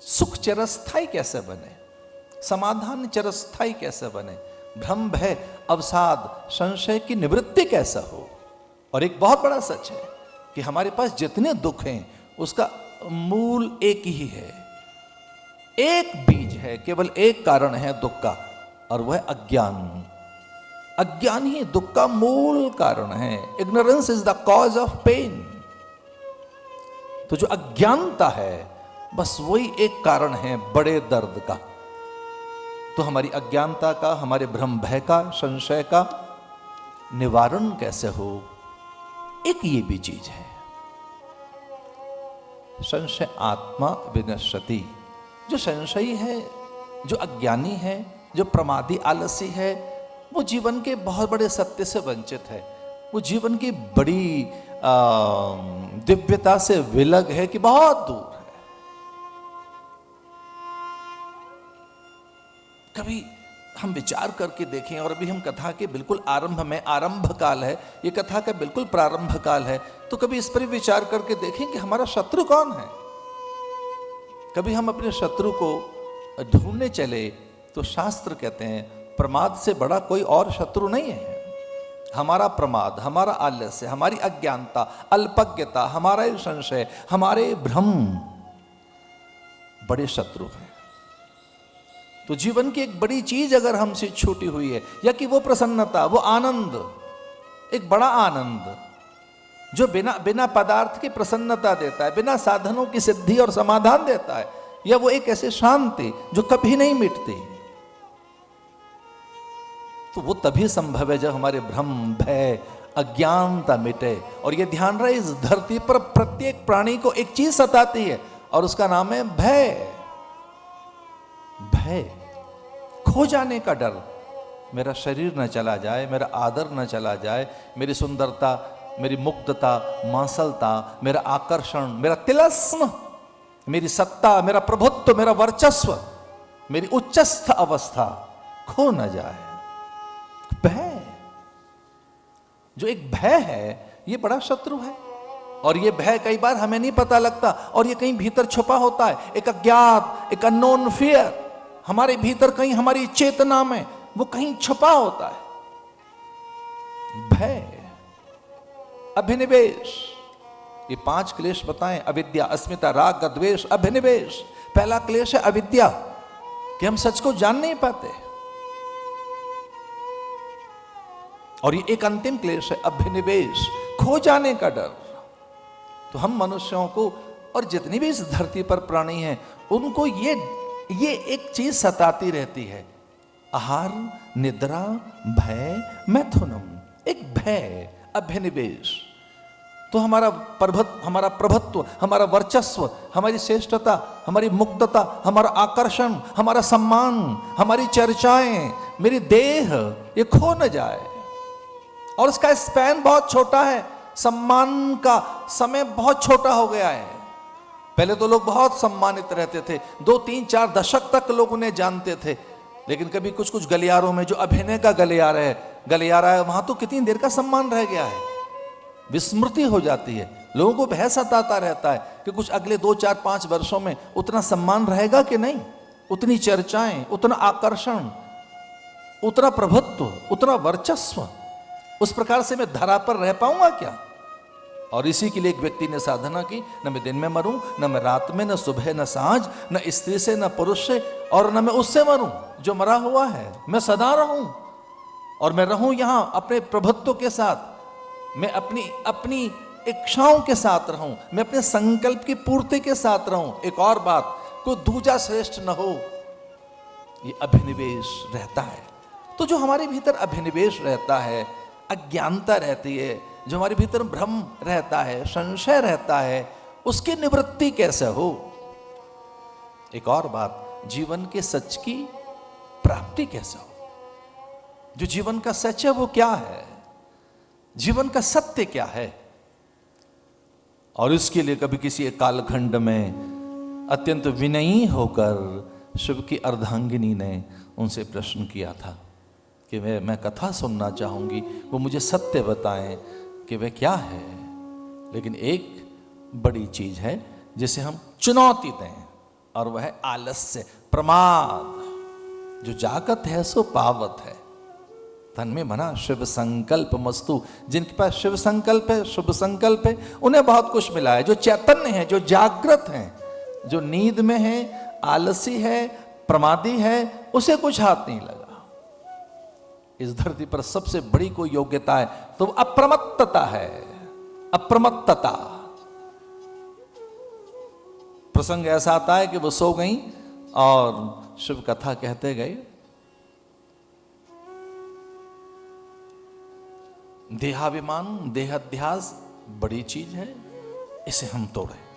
सुख चिरस्थायी कैसे बने, समाधान चिरस्थायी कैसे बने, भ्रम भय अवसाद संशय की निवृत्ति कैसा हो। और एक बहुत बड़ा सच है कि हमारे पास जितने दुख हैं उसका मूल एक ही है, एक बीज है, केवल एक कारण है दुख का, और वह है अज्ञान। अज्ञान ही दुख का मूल कारण है। Ignorance is the cause of pain. तो जो अज्ञानता है बस वही एक कारण है बड़े दर्द का। तो हमारी अज्ञानता का, हमारे भ्रम भय का, संशय का निवारण कैसे हो, एक ये भी चीज है, संशय आत्मा विनश्यति। जो संशयी है, जो अज्ञानी है, जो प्रमादी आलसी है, वो जीवन के बहुत बड़े सत्य से वंचित है, वो जीवन की बड़ी दिव्यता से विलग है कि बहुत दूर है। कभी हम विचार करके देखें, और अभी हम कथा के बिल्कुल आरंभ में, आरंभ काल है, ये कथा का बिल्कुल प्रारंभ काल है, तो कभी इस पर विचार करके देखें कि हमारा शत्रु कौन है। कभी हम अपने शत्रु को ढूंढने चले तो शास्त्र कहते हैं प्रमाद से बड़ा कोई और शत्रु नहीं है। हमारा प्रमाद, हमारा आलस्य, हमारी अज्ञानता, अल्पज्ञता, हमारा संशय, हमारे भ्रम बड़े शत्रु हैं। तो जीवन की एक बड़ी चीज अगर हमसे छूटी हुई है, या कि वो प्रसन्नता, वो आनंद, एक बड़ा आनंद जो बिना पदार्थ की प्रसन्नता देता है, बिना साधनों की सिद्धि और समाधान देता है, या वो एक ऐसी शांति जो कभी नहीं मिटती, तो वो तभी संभव है जब हमारे भ्रम भय अज्ञानता मिटे। और ये ध्यान रहे, इस धरती पर प्रत्येक प्राणी को एक चीज सताती है, और उसका नाम है भय। भय, खो जाने का डर, मेरा शरीर न चला जाए, मेरा आदर न चला जाए, मेरी सुंदरता, मेरी मुग्धता, मांसलता, मेरा आकर्षण, मेरा तिलस्म, मेरी सत्ता, मेरा प्रभुत्व, मेरा वर्चस्व, मेरी उच्चस्थ अवस्था खो न जाए। भय, जो एक भय है, ये बड़ा शत्रु है। और ये भय कई बार हमें नहीं पता लगता, और ये कहीं भीतर छुपा होता है, एक अज्ञात, एक अननोन फियर हमारे भीतर, कहीं हमारी चेतना में वो कहीं छुपा होता है। भय, अभिनिवेश, ये 5 क्लेश बताएं, अविद्या, अस्मिता, राग, द्वेष, अभिनिवेश। पहला क्लेश है अविद्या, कि हम सच को जान नहीं पाते। और ये एक अंतिम क्लेश है अभिनिवेश, खो जाने का डर। तो हम मनुष्यों को, और जितनी भी इस धरती पर प्राणी हैं, उनको ये एक चीज सताती रहती है, आहार, निद्रा, भय, मैथुनम, एक भय, अभिनिवेश। तो हमारा प्रभुत्व, हमारा वर्चस्व, हमारी श्रेष्ठता, हमारी मुग्धता, हमारा आकर्षण, हमारा सम्मान, हमारी चर्चाएं, मेरी देह, ये खो न जाए। और उसका स्पैन बहुत छोटा है, सम्मान का समय बहुत छोटा हो गया है। पहले तो लोग बहुत सम्मानित रहते थे, 2, 3, 4 दशक तक लोग उन्हें जानते थे। लेकिन कभी कुछ कुछ गलियारों में जो अभिनय का गलियारा है, वहां तो कितनी देर का सम्मान रह गया है, विस्मृति हो जाती है। लोगों को भय सताता रहता है कि कुछ अगले 2, 4, 5 वर्षों में उतना सम्मान रहेगा कि नहीं, उतनी चर्चाएं, उतना आकर्षण, उतना प्रभुत्व, उतना वर्चस्व, उस प्रकार से मैं धरा पर रह पाऊंगा क्या। और इसी के लिए एक व्यक्ति ने साधना की, न मैं दिन में मरूं, न मैं रात में, न सुबह न सांझ, न स्त्री से न पुरुष से, और न मैं उससे मरूं जो मरा हुआ है। मैं सदा रहूं, और मैं रहूं यहां अपने प्रभुत्व के साथ, मैं अपनी इच्छाओं के साथ रहूं, मैं अपने संकल्प की पूर्ति के साथ रहूं। एक और बात, कोई दूजा श्रेष्ठ न हो, ये अभिनिवेश रहता है। तो जो हमारे भीतर अभिनिवेश रहता है, अज्ञानता रहती है, जो हमारे भीतर भ्रम रहता है, संशय रहता है, उसकी निवृत्ति कैसे हो। एक और बात, जीवन के सच की प्राप्ति कैसे हो। जो जीवन का सच है वो क्या है, जीवन का सत्य क्या है। और इसके लिए कभी किसी एक कालखंड में अत्यंत विनयी होकर शिव की अर्धांगिनी ने उनसे प्रश्न किया था कि मैं कथा सुनना चाहूंगी, वो मुझे सत्य बताएं कि वह क्या है। लेकिन एक बड़ी चीज है जिसे हम चुनौती दें, और वह है आलस्य, प्रमाद। जो जागत है सो पावत है। तन में मना शिव संकल्प मस्तु। जिनके पास शिव संकल्प है, शुभ संकल्प है, उन्हें बहुत कुछ मिला है। जो चैतन्य है, जो जागृत है, जो नींद में है, आलसी है, प्रमादी है, उसे कुछ हाथ नहीं लगा। इस धरती पर सबसे बड़ी कोई योग्यता है तो अप्रमत्तता है। अप्रमत्तता। प्रसंग ऐसा आता है कि वो सो गई और शिव कथा कहते गए। देहाभिमान, देहाध्यास बड़ी चीज है, इसे हम तोड़े।